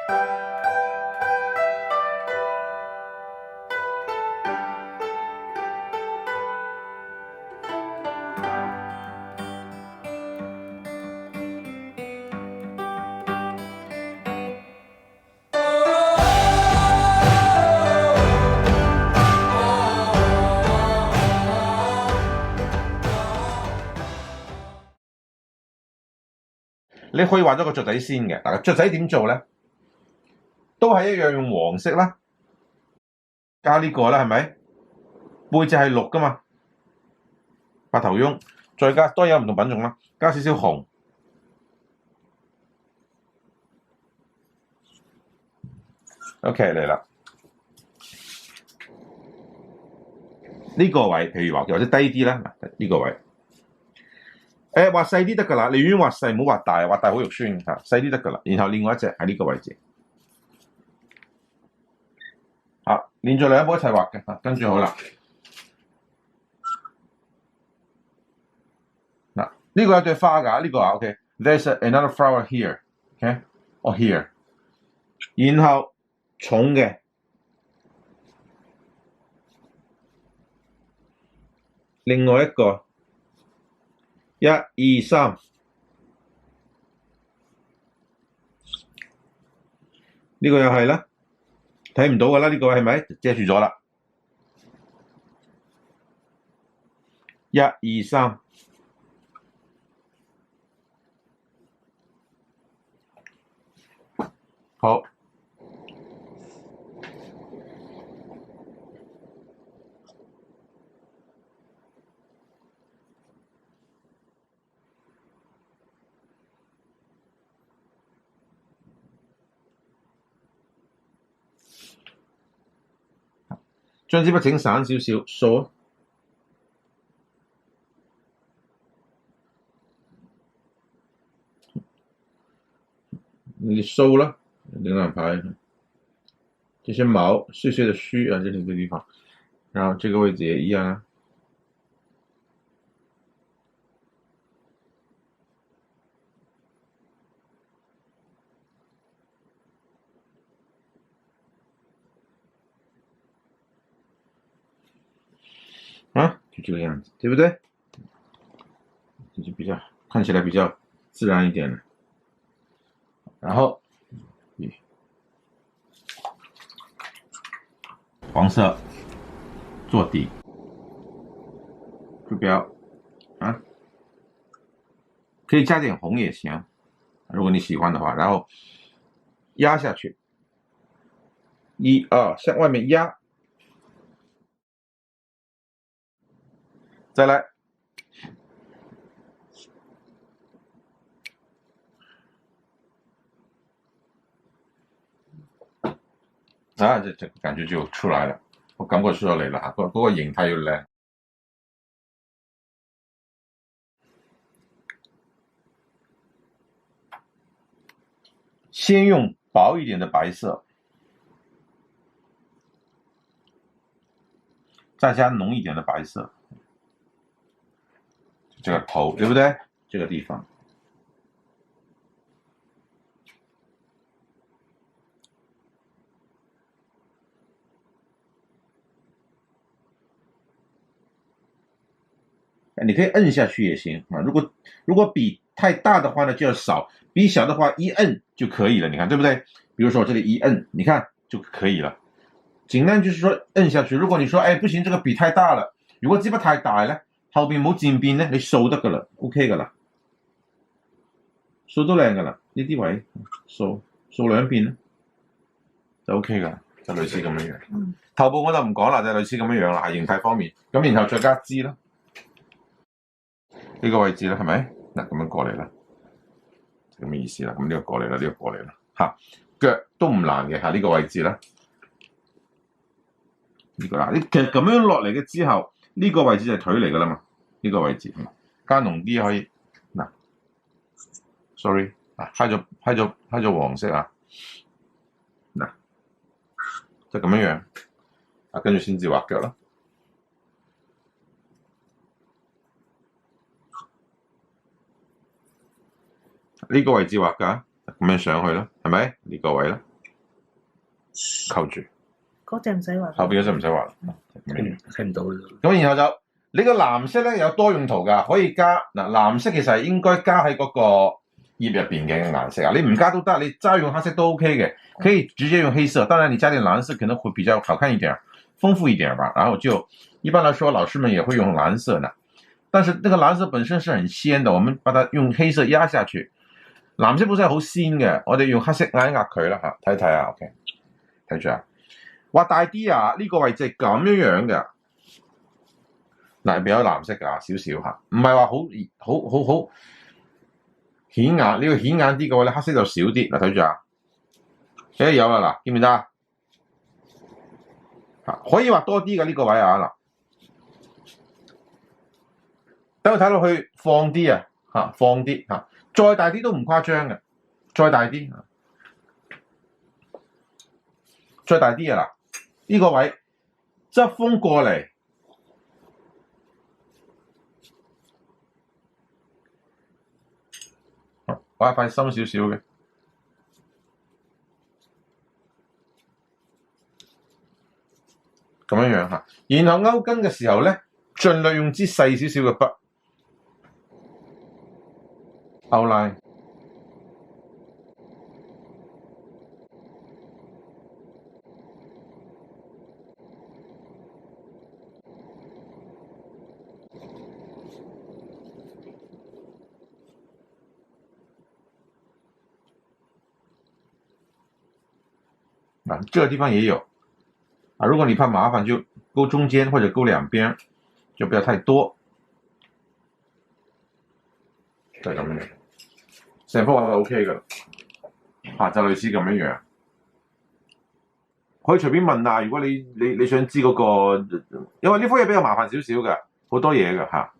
你可以畫咗個雀仔先嘅，嗱，雀仔點做咧？都係一樣用黃色啦，加呢個啦，係咪？背脊係綠噶嘛，白頭翁，再加當然有唔同品種啦，加少少紅。OK 嚟啦，呢個位譬如話或者低啲啦，呢個位。畫細啲得㗎啦，你寧願畫細，唔好畫大，畫大好肉酸嚇，細啲得㗎啦。然後另外一隻喺呢個位置，連續兩步一齊畫嘅，跟住好啦。嗱，呢個有對花㗎，呢個OK。There's another flower here，OK， or here。然後重嘅，另外一個。1、2、3，呢個又係啦，睇唔到㗎啦，呢個係咪遮住咗啦？1、2、3，好。將支筆整散少少，掃。你收了，领导牌，这些毛碎碎的须啊，这里这个地方，然后这个位置也一样就这个样子，对不对？这就比较看起来比较自然一点了。然后，黄色做底，坐标可以加点红也行，如果你喜欢的话。然后压下去，1、2向外面压，再来。這感覺就出來了，我感覺出咗嚟啦，嗰個形態要靚。先用薄一點的白色，再加濃一點的白色，這個頭對不對？這個地方。你可以摁下去也行啊。如果笔太大的话呢，就要少；笔小的话，一摁就可以了。你看对不对？比如说我这里一摁，你看就可以了。尽量就是說摁下去。如果你說不行，這個筆太大了，如果支筆太大咧，後邊冇漸變咧，你掃得噶啦 ，OK 噶啦，掃都靚噶啦。呢啲位掃兩邊咧就 OK 噶啦，就類似咁樣樣。頭部我就唔講啦，就類似咁樣樣啦，形態方面。咁然後再加枝啦。呢個位置啦，係咪？嗱，咁樣過嚟啦，咁嘅意思啦。咁呢個過嚟啦，呢個過嚟啦，腳都唔難嘅，呢個位置啦，呢個啦。其實咁樣落嚟嘅之後，呢個位置就係腿嚟噶啦嘛。呢個位置加濃啲可以嗱 ，sorry 揩咗黃色啊，嗱，就咁樣樣，跟住先至畫腳啦。呢個位置畫㗎，咁樣上去啦，係咪？呢個位啦，扣住。嗰隻唔使畫。後邊嗰隻唔使畫。睇唔到啦。咁然後就你個藍色咧有多用途㗎，可以加嗱藍色其實係應該加喺嗰個頁入邊嘅顏色啊，你唔加都得，你照用黑色都 OK 嘅，可以直接用黑色，當然你加點藍色可能會比較好看一點，豐富一點吧。然後就一般來說老師們也會用藍色的，但是那個藍色本身是很鮮的，我們把它用黑色壓下去。藍色本身係好鮮嘅，我哋用黑色壓一壓佢啦嚇，睇睇啊 ，OK， 睇住啊，畫大啲啊，呢個位置係咁樣嘅。嗱，變咗藍色㗎，少少嚇，唔係話好顯眼，呢個顯眼啲嘅話咧，黑色就少啲。嗱，睇住啊，有啦嗱，見唔見得啊？可以畫多啲嘅呢個位啊嗱，等佢睇落去放啲啊嚇，放啲嚇，再大啲都唔誇張嘅，再大啲啊，再大啲啊嗱，呢個位側風過嚟。畫塊深少少嘅，咁樣樣嚇。然後勾根嘅時候咧，盡量用支細少少嘅筆 outline。這個地方也有啊，如果你怕麻煩，就勾中間或者勾兩邊，就不要太多。就咁樣，成幅畫就 OK 㗎，就類似咁樣樣。可以隨便問啊，如果你想知嗰個，因為呢幅嘢比較麻煩少少嘅，好多嘢㗎嚇。